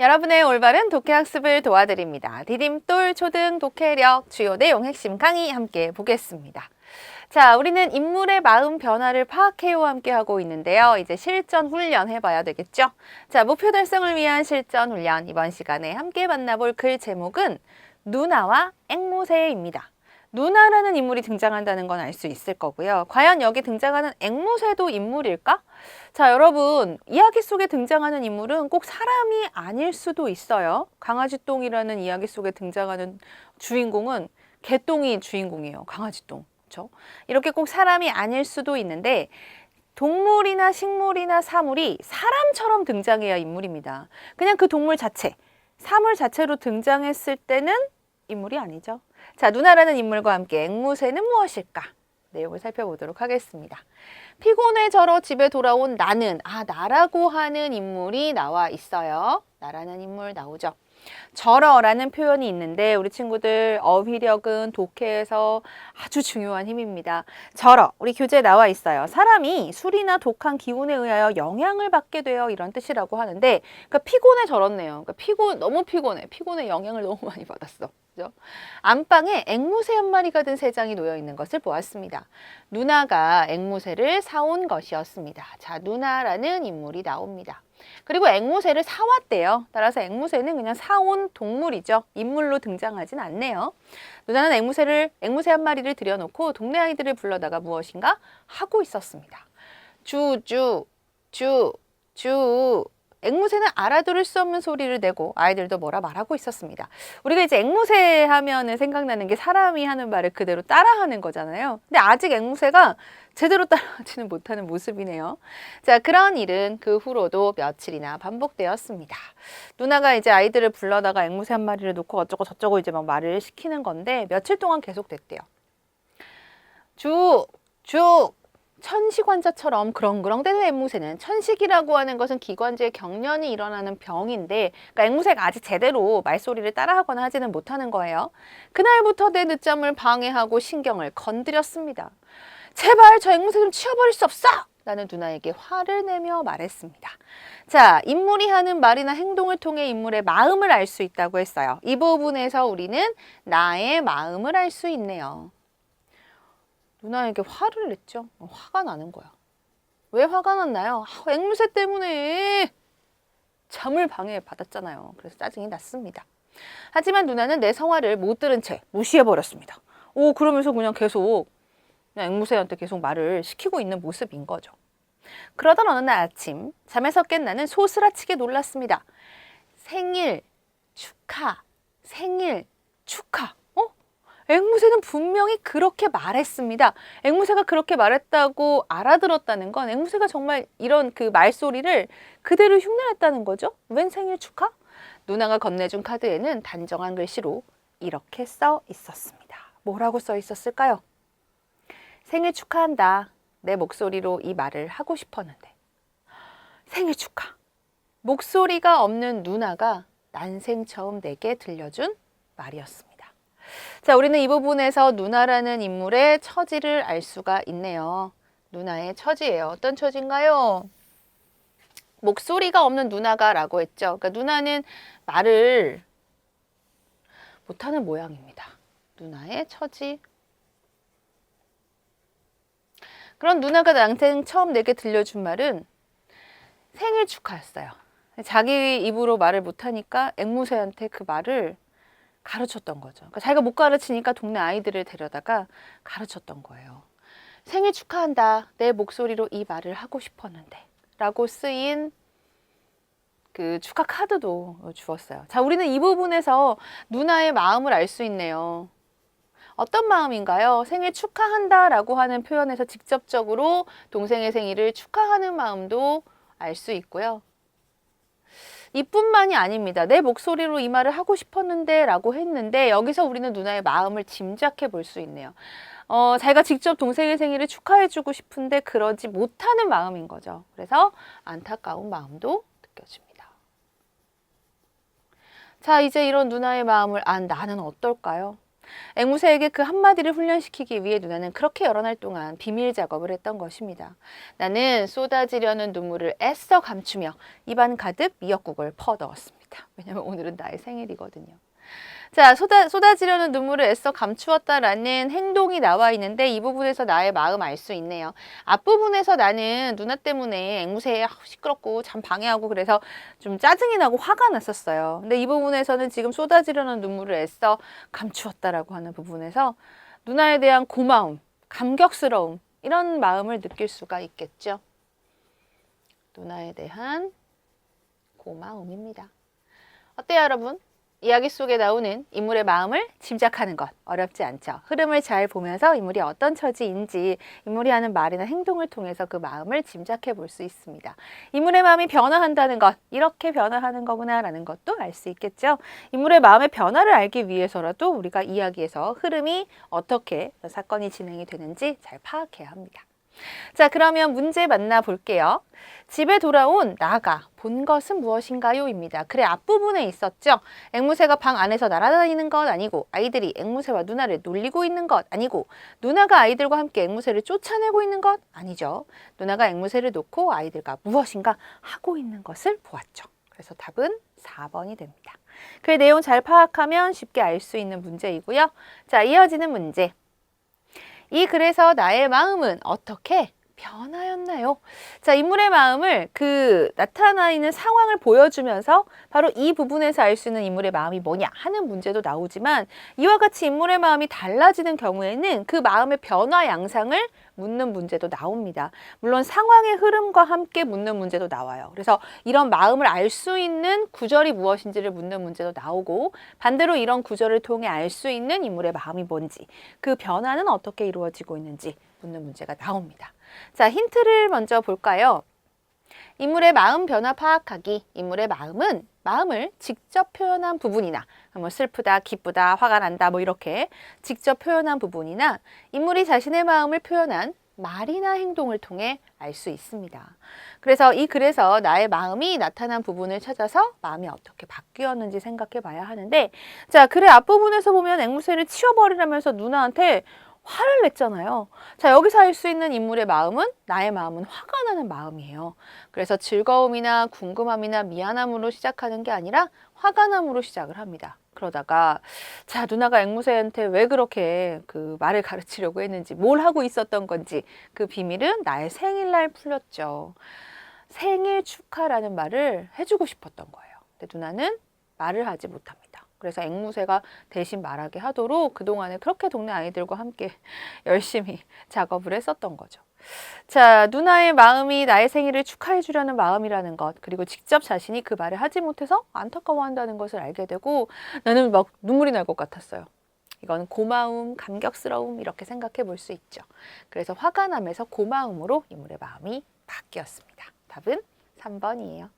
여러분의 올바른 독해학습을 도와드립니다. 디딤돌 초등 독해력 주요 내용 핵심 강의 함께 보겠습니다. 자, 우리는 인물의 마음 변화를 파악해요 함께 하고 있는데요. 이제 실전 훈련 해봐야 되겠죠? 자, 목표 달성을 위한 실전 훈련 이번 시간에 함께 만나볼 글 제목은 누나와 앵무새입니다. 누나라는 인물이 등장한다는 건 알 수 있을 거고요. 과연 여기 등장하는 앵무새도 인물일까? 자, 여러분, 이야기 속에 등장하는 인물은 꼭 사람이 아닐 수도 있어요. 강아지똥이라는 이야기 속에 등장하는 주인공은 개똥이 주인공이에요. 강아지똥. 그렇죠? 이렇게 꼭 사람이 아닐 수도 있는데 동물이나 식물이나 사물이 사람처럼 등장해야 인물입니다. 그냥 그 동물 자체, 사물 자체로 등장했을 때는 인물이 아니죠. 자, 누나라는 인물과 함께 앵무새는 무엇일까? 내용을 살펴보도록 하겠습니다. 피곤해져러 집에 돌아온 나는, 나라고 하는 인물이 나와 있어요. 나라는 인물 나오죠. 저러라는 표현이 있는데 우리 친구들 어휘력은 독해에서 아주 중요한 힘입니다. 저러, 우리 교재에 나와 있어요. 사람이 술이나 독한 기운에 의하여 영향을 받게 되어 이런 뜻이라고 하는데, 그러니까 피곤해져렀네요. 그러니까 너무 피곤해 영향을 너무 많이 받았어. 그죠? 안방에 앵무새 한 마리가 든 세 장이 놓여 있는 것을 보았습니다. 누나가 앵무새를 사온 것이었습니다. 자, 누나라는 인물이 나옵니다. 그리고 앵무새를 사왔대요. 따라서 앵무새는 그냥 사온 동물이죠. 인물로 등장하진 않네요. 누나는 앵무새 한 마리를 들여놓고 동네 아이들을 불러다가 무엇인가 하고 있었습니다. 주. 앵무새는 알아들을 수 없는 소리를 내고 아이들도 뭐라 말하고 있었습니다. 우리가 이제 앵무새 하면은 생각나는 게 사람이 하는 말을 그대로 따라하는 거잖아요. 근데 아직 앵무새가 제대로 따라하지는 못하는 모습이네요. 자, 그런 일은 그 후로도 며칠이나 반복되었습니다. 누나가 이제 아이들을 불러다가 앵무새 한 마리를 놓고 어쩌고 저쩌고 이제 막 말을 시키는 건데 며칠 동안 계속됐대요. 쭉 천식환자처럼 그렁그렁대는 앵무새는, 천식이라고 하는 것은 기관지에 경련이 일어나는 병인데, 그러니까 앵무새가 아직 제대로 말소리를 따라하거나 하지는 못하는 거예요. 그날부터 내 늦잠을 방해하고 신경을 건드렸습니다. 제발 저 앵무새 좀 치워버릴 수 없어! 나는 누나에게 화를 내며 말했습니다. 자, 인물이 하는 말이나 행동을 통해 인물의 마음을 알 수 있다고 했어요. 이 부분에서 우리는 나의 마음을 알 수 있네요. 누나에게 화를 냈죠. 화가 나는 거야. 왜 화가 났나요? 앵무새 때문에 잠을 방해받았잖아요. 그래서 짜증이 났습니다. 하지만 누나는 내 성화를 못 들은 채 무시해버렸습니다. 그러면서 그냥 앵무새한테 계속 말을 시키고 있는 모습인 거죠. 그러던 어느 날 아침, 잠에서 깬 나는 소스라치게 놀랐습니다. 생일 축하. 앵무새는 분명히 그렇게 말했습니다. 앵무새가 그렇게 말했다고 알아들었다는 건 앵무새가 정말 이런 그 말소리를 그대로 흉내냈다는 거죠. 웬 생일 축하? 누나가 건네준 카드에는 단정한 글씨로 이렇게 써 있었습니다. 뭐라고 써 있었을까요? 생일 축하한다. 내 목소리로 이 말을 하고 싶었는데. 생일 축하. 목소리가 없는 누나가 난생 처음 내게 들려준 말이었습니다. 자, 우리는 이 부분에서 누나라는 인물의 처지를 알 수가 있네요. 누나의 처지예요. 어떤 처지인가요? 목소리가 없는 누나가 라고 했죠. 그러니까 누나는 말을 못하는 모양입니다. 누나의 처지. 그런 누나가 나한테 처음 내게 들려준 말은 생일 축하였어요. 자기 입으로 말을 못하니까 앵무새한테 그 말을 가르쳤던 거죠. 그러니까 자기가 못 가르치니까 동네 아이들을 데려다가 가르쳤던 거예요. 생일 축하한다. 내 목소리로 이 말을 하고 싶었는데 라고 쓰인 그 축하 카드도 주었어요. 자, 우리는 이 부분에서 누나의 마음을 알 수 있네요. 어떤 마음인가요? 생일 축하한다 라고 하는 표현에서 직접적으로 동생의 생일을 축하하는 마음도 알 수 있고요. 이뿐만이 아닙니다. 내 목소리로 이 말을 하고 싶었는데 라고 했는데 여기서 우리는 누나의 마음을 짐작해 볼 수 있네요. 자기가 직접 동생의 생일을 축하해주고 싶은데 그러지 못하는 마음인 거죠. 그래서 안타까운 마음도 느껴집니다. 자, 이제 이런 누나의 마음을 안 나는 어떨까요? 앵무새에게 그 한마디를 훈련시키기 위해 누나는 그렇게 여러 날 동안 비밀 작업을 했던 것입니다. 나는 쏟아지려는 눈물을 애써 감추며 입안 가득 미역국을 퍼넣었습니다. 합니다. 왜냐면 오늘은 나의 생일이거든요. 자, 쏟아지려는 눈물을 애써 감추었다라는 행동이 나와 있는데 이 부분에서 나의 마음 알 수 있네요. 앞부분에서 나는 누나 때문에 앵무새 시끄럽고 참 방해하고 그래서 좀 짜증이 나고 화가 났었어요. 근데 이 부분에서는 지금 쏟아지려는 눈물을 애써 감추었다라고 하는 부분에서 누나에 대한 고마움, 감격스러움 이런 마음을 느낄 수가 있겠죠. 누나에 대한 고마움입니다. 어때요, 여러분? 이야기 속에 나오는 인물의 마음을 짐작하는 것 어렵지 않죠. 흐름을 잘 보면서 인물이 어떤 처지인지 인물이 하는 말이나 행동을 통해서 그 마음을 짐작해 볼 수 있습니다. 인물의 마음이 변화한다는 것, 이렇게 변화하는 거구나라는 것도 알 수 있겠죠. 인물의 마음의 변화를 알기 위해서라도 우리가 이야기에서 흐름이 어떻게 사건이 진행이 되는지 잘 파악해야 합니다. 자, 그러면 문제 만나볼게요. 집에 돌아온 나가 본 것은 무엇인가요? 입니다. 그래, 앞부분에 있었죠. 앵무새가 방 안에서 날아다니는 것 아니고 아이들이 앵무새와 누나를 놀리고 있는 것 아니고 누나가 아이들과 함께 앵무새를 쫓아내고 있는 것 아니죠. 누나가 앵무새를 놓고 아이들과 무엇인가 하고 있는 것을 보았죠. 그래서 답은 4번이 됩니다. 그 내용 잘 파악하면 쉽게 알 수 있는 문제이고요. 자, 이어지는 문제. 이 글에서 나의 마음은 어떻게 변하였나요? 자, 인물의 마음을 나타나 있는 상황을 보여주면서 바로 이 부분에서 알 수 있는 인물의 마음이 뭐냐 하는 문제도 나오지만 이와 같이 인물의 마음이 달라지는 경우에는 그 마음의 변화 양상을 묻는 문제도 나옵니다. 물론 상황의 흐름과 함께 묻는 문제도 나와요. 그래서 이런 마음을 알 수 있는 구절이 무엇인지를 묻는 문제도 나오고 반대로 이런 구절을 통해 알 수 있는 인물의 마음이 뭔지 그 변화는 어떻게 이루어지고 있는지 묻는 문제가 나옵니다. 자, 힌트를 먼저 볼까요? 인물의 마음 변화 파악하기. 인물의 마음은 마음을 직접 표현한 부분이나 뭐 슬프다, 기쁘다, 화가 난다 뭐 이렇게 직접 표현한 부분이나 인물이 자신의 마음을 표현한 말이나 행동을 통해 알 수 있습니다. 그래서 이 글에서 나의 마음이 나타난 부분을 찾아서 마음이 어떻게 바뀌었는지 생각해 봐야 하는데 자, 글의 앞부분에서 보면 앵무새를 치워버리라면서 누나한테 화를 냈잖아요. 자, 여기서 알 수 있는 인물의 마음은 나의 마음은 화가 나는 마음이에요. 그래서 즐거움이나 궁금함이나 미안함으로 시작하는 게 아니라 화가 남으로 시작을 합니다. 그러다가 자, 누나가 앵무새한테 왜 그렇게 그 말을 가르치려고 했는지 뭘 하고 있었던 건지 그 비밀은 나의 생일날 풀렸죠. 생일 축하라는 말을 해주고 싶었던 거예요. 근데 누나는 말을 하지 못합니다. 그래서 앵무새가 대신 말하게 하도록 그동안에 그렇게 동네 아이들과 함께 열심히 작업을 했었던 거죠. 자, 누나의 마음이 나의 생일을 축하해 주려는 마음이라는 것, 그리고 직접 자신이 그 말을 하지 못해서 안타까워한다는 것을 알게 되고 나는 막 눈물이 날 것 같았어요. 이건 고마움, 감격스러움 이렇게 생각해 볼 수 있죠. 그래서 화가 나면서 고마움으로 인물의 마음이 바뀌었습니다. 답은 3번이에요.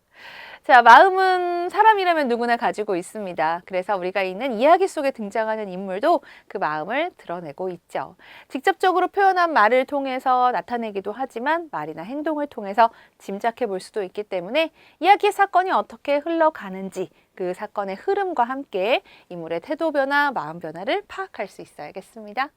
자, 마음은 사람이라면 누구나 가지고 있습니다. 그래서 우리가 있는 이야기 속에 등장하는 인물도 그 마음을 드러내고 있죠. 직접적으로 표현한 말을 통해서 나타내기도 하지만 말이나 행동을 통해서 짐작해 볼 수도 있기 때문에 이야기의 사건이 어떻게 흘러가는지 그 사건의 흐름과 함께 인물의 태도 변화, 마음 변화를 파악할 수 있어야겠습니다.